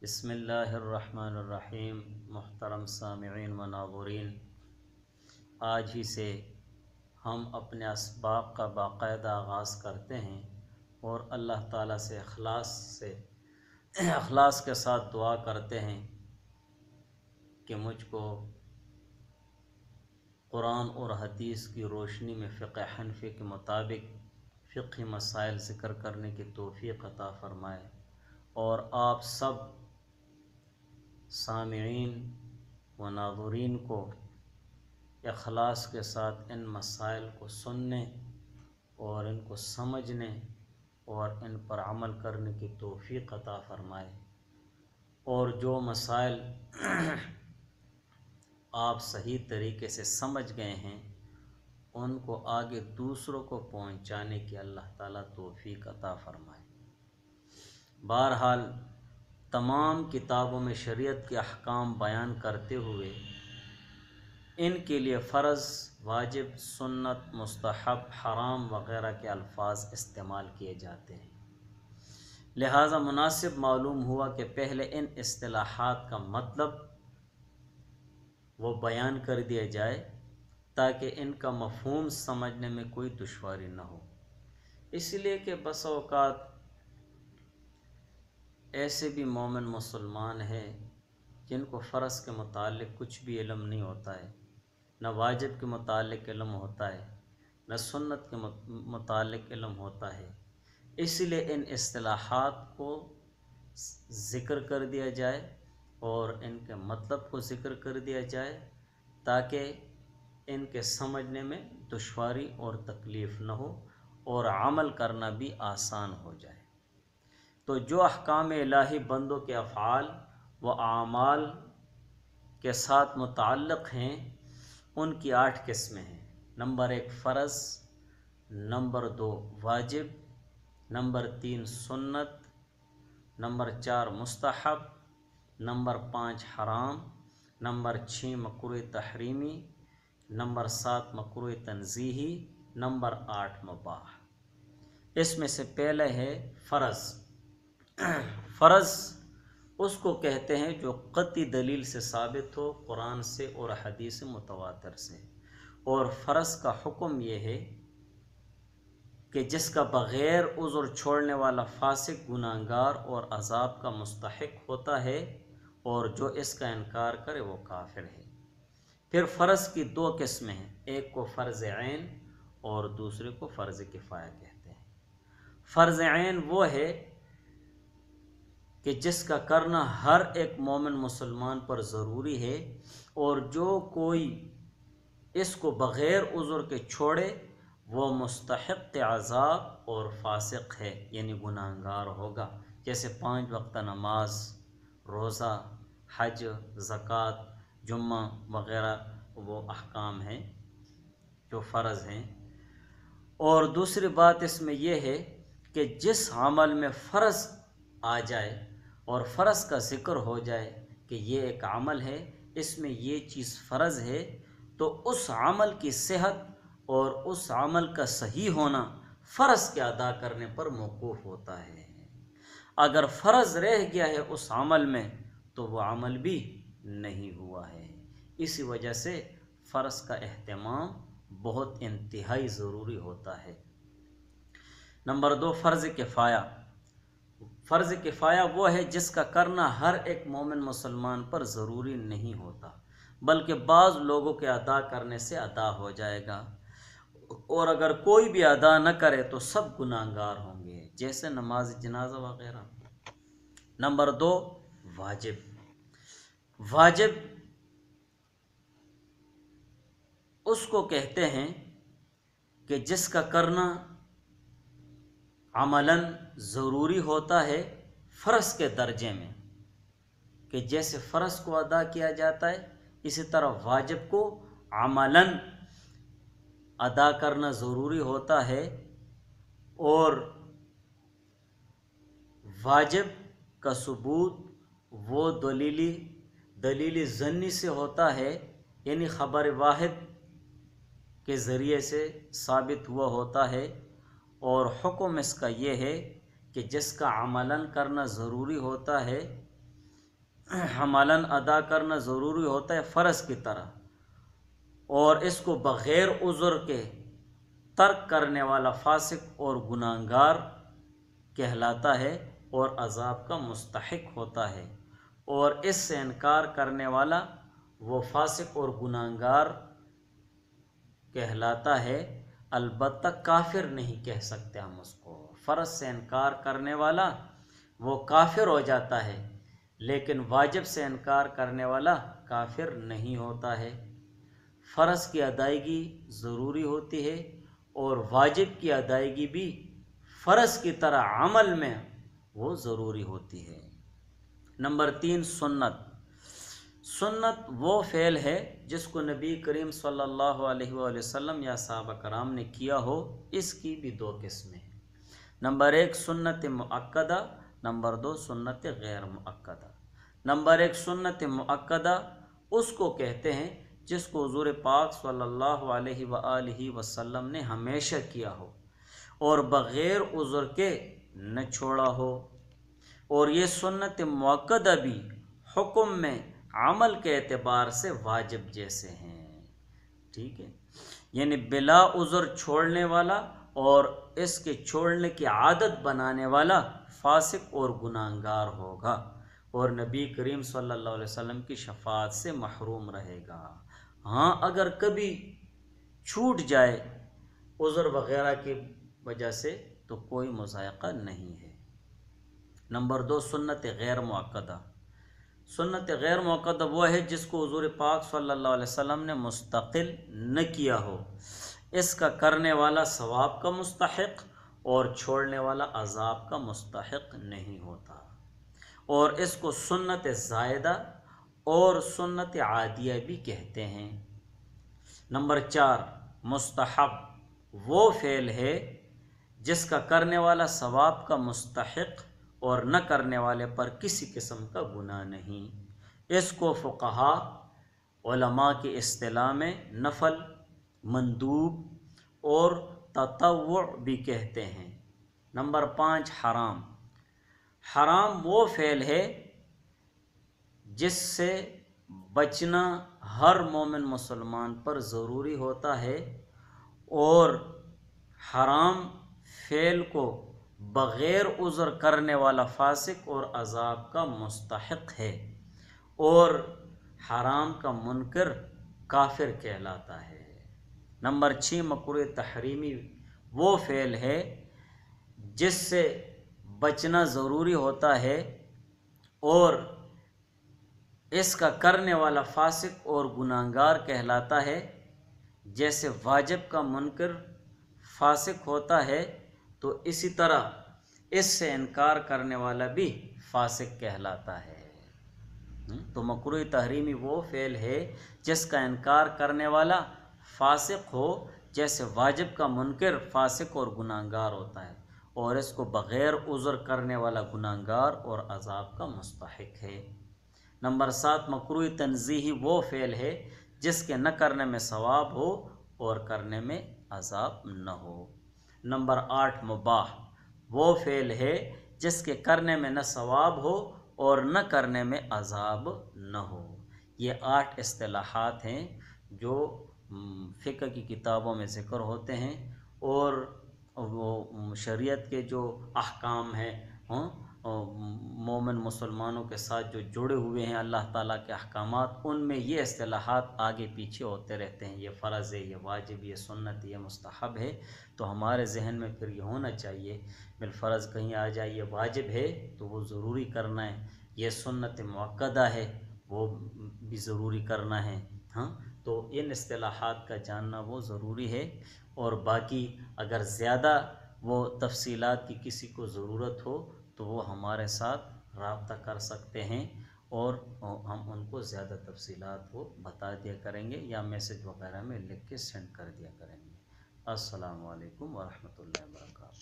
بسم اللہ الرحمن الرحیم۔ محترم سامعین و ناظرین، آج ہی سے ہم اپنے اسباق کا باقاعدہ آغاز کرتے ہیں اور اللہ تعالیٰ سے اخلاص کے ساتھ دعا کرتے ہیں کہ مجھ کو قرآن اور حدیث کی روشنی میں فقہ حنفی کے مطابق فقہی مسائل ذکر کرنے کی توفیق عطا فرمائے، اور آپ سب سامعین و ناظرین کو اخلاص کے ساتھ ان مسائل کو سننے اور ان کو سمجھنے اور ان پر عمل کرنے کی توفیق عطا فرمائے، اور جو مسائل آپ صحیح طریقے سے سمجھ گئے ہیں ان کو آگے دوسروں کو پہنچانے کی اللہ تعالیٰ توفیق عطا فرمائے۔ بہرحال تمام کتابوں میں شریعت کے احکام بیان کرتے ہوئے ان کے لیے فرض، واجب، سنت، مستحب، حرام وغیرہ کے الفاظ استعمال کیے جاتے ہیں، لہذا مناسب معلوم ہوا کہ پہلے ان اصطلاحات کا مطلب وہ بیان کر دیا جائے تاکہ ان کا مفہوم سمجھنے میں کوئی دشواری نہ ہو۔ اس لیے کہ بس اوقات ایسے بھی مومن مسلمان ہیں جن کو فرض کے متعلق کچھ بھی علم نہیں ہوتا ہے، نہ واجب کے متعلق علم ہوتا ہے، نہ سنت کے متعلق علم ہوتا ہے۔ اس لیے ان اصطلاحات کو ذکر کر دیا جائے اور ان کے مطلب کو ذکر کر دیا جائے تاکہ ان کے سمجھنے میں دشواری اور تکلیف نہ ہو اور عمل کرنا بھی آسان ہو جائے۔ تو جو احکام الہی بندوں کے افعال و اعمال کے ساتھ متعلق ہیں ان کی 8 قسمیں ہیں۔ نمبر 1 فرض، نمبر 2 واجب، نمبر 3 سنت، نمبر 4 مستحب، نمبر 5 حرام، نمبر 6 مکروہ تحریمی، نمبر 7 مکروہ تنزیہی، نمبر 8 مباح۔ اس میں سے پہلے ہے فرض۔ فرض اس کو کہتے ہیں جو قطعی دلیل سے ثابت ہو، قرآن سے اور حدیث متواتر سے، اور فرض کا حکم یہ ہے کہ جس کا بغیر عذر چھوڑنے والا فاسق گناہگار اور عذاب کا مستحق ہوتا ہے، اور جو اس کا انکار کرے وہ کافر ہے۔ پھر فرض کی 2 قسمیں ہیں، ایک کو فرض عین اور دوسرے کو فرض کفایہ کہتے ہیں۔ فرض عین وہ ہے کہ جس کا کرنا ہر ایک مومن مسلمان پر ضروری ہے، اور جو کوئی اس کو بغیر عذر کے چھوڑے وہ مستحق عذاب اور فاسق ہے، یعنی گناہگار ہوگا، جیسے 5 وقت نماز، روزہ، حج، زکوٰۃ، جمعہ وغیرہ وہ احکام ہیں جو فرض ہیں۔ اور دوسری بات اس میں یہ ہے کہ جس عمل میں فرض آ جائے اور فرض کا ذکر ہو جائے کہ یہ ایک عمل ہے، اس میں یہ چیز فرض ہے، تو اس عمل کی صحت اور اس عمل کا صحیح ہونا فرض کے ادا کرنے پر موقوف ہوتا ہے۔ اگر فرض رہ گیا ہے اس عمل میں تو وہ عمل بھی نہیں ہوا ہے۔ اسی وجہ سے فرض کا اہتمام بہت انتہائی ضروری ہوتا ہے۔ نمبر 2 فرض کفایہ۔ فرض کفایہ وہ ہے جس کا کرنا ہر ایک مومن مسلمان پر ضروری نہیں ہوتا، بلکہ بعض لوگوں کے ادا کرنے سے ادا ہو جائے گا، اور اگر کوئی بھی ادا نہ کرے تو سب گناہگار ہوں گے، جیسے نماز جنازہ وغیرہ۔ نمبر 2 واجب۔ واجب اس کو کہتے ہیں کہ جس کا کرنا عملاً ضروری ہوتا ہے فرض کے درجے میں، کہ جیسے فرض کو ادا کیا جاتا ہے اسی طرح واجب کو عملاً ادا کرنا ضروری ہوتا ہے، اور واجب کا ثبوت وہ دلیل ظنی سے ہوتا ہے، یعنی خبر واحد کے ذریعے سے ثابت ہوا ہوتا ہے، اور حکم اس کا یہ ہے کہ جس کا عملاً کرنا ضروری ہوتا ہے عملاً ادا کرنا ضروری ہوتا ہے فرض کی طرح، اور اس کو بغیر عذر کے ترک کرنے والا فاسق اور گناہگار کہلاتا ہے اور عذاب کا مستحق ہوتا ہے، اور اس سے انکار کرنے والا وہ فاسق اور گناہگار کہلاتا ہے، البتہ کافر نہیں کہہ سکتے ہم اس کو۔ فرض سے انکار کرنے والا وہ کافر ہو جاتا ہے، لیکن واجب سے انکار کرنے والا کافر نہیں ہوتا ہے۔ فرض کی ادائیگی ضروری ہوتی ہے اور واجب کی ادائیگی بھی فرض کی طرح عمل میں وہ ضروری ہوتی ہے۔ نمبر 3، سنت۔ سنت وہ فعل ہے جس کو نبی کریم صلی اللہ علیہ وآلہ وسلم یا صحابہ کرام نے کیا ہو۔ اس کی بھی 2 قسمیں ہیں۔ نمبر 1 سنت مؤکدہ، نمبر 2 سنت غیر مؤکدہ۔ نمبر 1 سنت مؤکدہ اس کو کہتے ہیں جس کو حضور پاک صلی اللہ علیہ وآلہ وسلم نے ہمیشہ کیا ہو اور بغیر عذر کے نہ چھوڑا ہو، اور یہ سنت مؤکدہ بھی حکم میں عمل کے اعتبار سے واجب جیسے ہیں، ٹھیک ہے، یعنی بلا عذر چھوڑنے والا اور اس کے چھوڑنے کی عادت بنانے والا فاسق اور گناہگار ہوگا اور نبی کریم صلی اللہ علیہ وسلم کی شفاعت سے محروم رہے گا۔ ہاں اگر کبھی چھوٹ جائے عذر وغیرہ کی وجہ سے تو کوئی مضائقہ نہیں ہے۔ نمبر 2 سنت غیر مؤکدہ۔ سنت غیر مؤکدہ وہ ہے جس کو حضور پاک صلی اللہ علیہ وسلم نے مستقل نہ کیا ہو، اس کا کرنے والا ثواب کا مستحق اور چھوڑنے والا عذاب کا مستحق نہیں ہوتا، اور اس کو سنت زائدہ اور سنت عادیہ بھی کہتے ہیں۔ نمبر 4 مستحب وہ فعل ہے جس کا کرنے والا ثواب کا مستحق اور نہ کرنے والے پر کسی قسم کا گناہ نہیں۔ اس کو فقہاء علماء کی اصطلاح میں نفل، مندوب اور تطوع بھی کہتے ہیں۔ نمبر 5 حرام۔ حرام وہ فعل ہے جس سے بچنا ہر مومن مسلمان پر ضروری ہوتا ہے، اور حرام فعل کو بغیر عذر کرنے والا فاسق اور عذاب کا مستحق ہے، اور حرام کا منکر کافر کہلاتا ہے۔ نمبر 6 مکروہ تحریمی وہ فعل ہے جس سے بچنا ضروری ہوتا ہے اور اس کا کرنے والا فاسق اور گناہگار کہلاتا ہے، جیسے واجب کا منکر فاسق ہوتا ہے تو اسی طرح اس سے انکار کرنے والا بھی فاسق کہلاتا ہے۔ تو مکروہ تحریمی وہ فعل ہے جس کا انکار کرنے والا فاسق ہو، جیسے واجب کا منکر فاسق اور گناہگار ہوتا ہے، اور اس کو بغیر عذر کرنے والا گناہگار اور عذاب کا مستحق ہے۔ نمبر 7 مکروہ تنزیہی وہ فعل ہے جس کے نہ کرنے میں ثواب ہو اور کرنے میں عذاب نہ ہو۔ نمبر 8 مباح وہ فعل ہے جس کے کرنے میں نہ ثواب ہو اور نہ کرنے میں عذاب نہ ہو۔ یہ 8 اصطلاحات ہیں جو فقہ کی کتابوں میں ذکر ہوتے ہیں، اور وہ شریعت کے جو احکام ہیں مومن مسلمانوں کے ساتھ جو جڑے ہوئے ہیں اللہ تعالیٰ کے احکامات، ان میں یہ اصطلاحات آگے پیچھے ہوتے رہتے ہیں، یہ فرض ہے، یہ واجب، یہ سنت، یہ مستحب ہے۔ تو ہمارے ذہن میں پھر یہ ہونا چاہیے بالفرض کہیں آ جائے یہ واجب ہے تو وہ ضروری کرنا ہے، یہ سنت مؤکدہ ہے وہ بھی ضروری کرنا ہے۔ تو ان اصطلاحات کا جاننا وہ ضروری ہے، اور باقی اگر زیادہ وہ تفصیلات کی کسی کو ضرورت ہو تو وہ ہمارے ساتھ رابطہ کر سکتے ہیں، اور ہم ان کو زیادہ تفصیلات وہ بتا دیا کریں گے یا میسج وغیرہ میں لکھ کے سینڈ کر دیا کریں گے۔ السلام علیکم ورحمۃ اللہ وبرکاتہ۔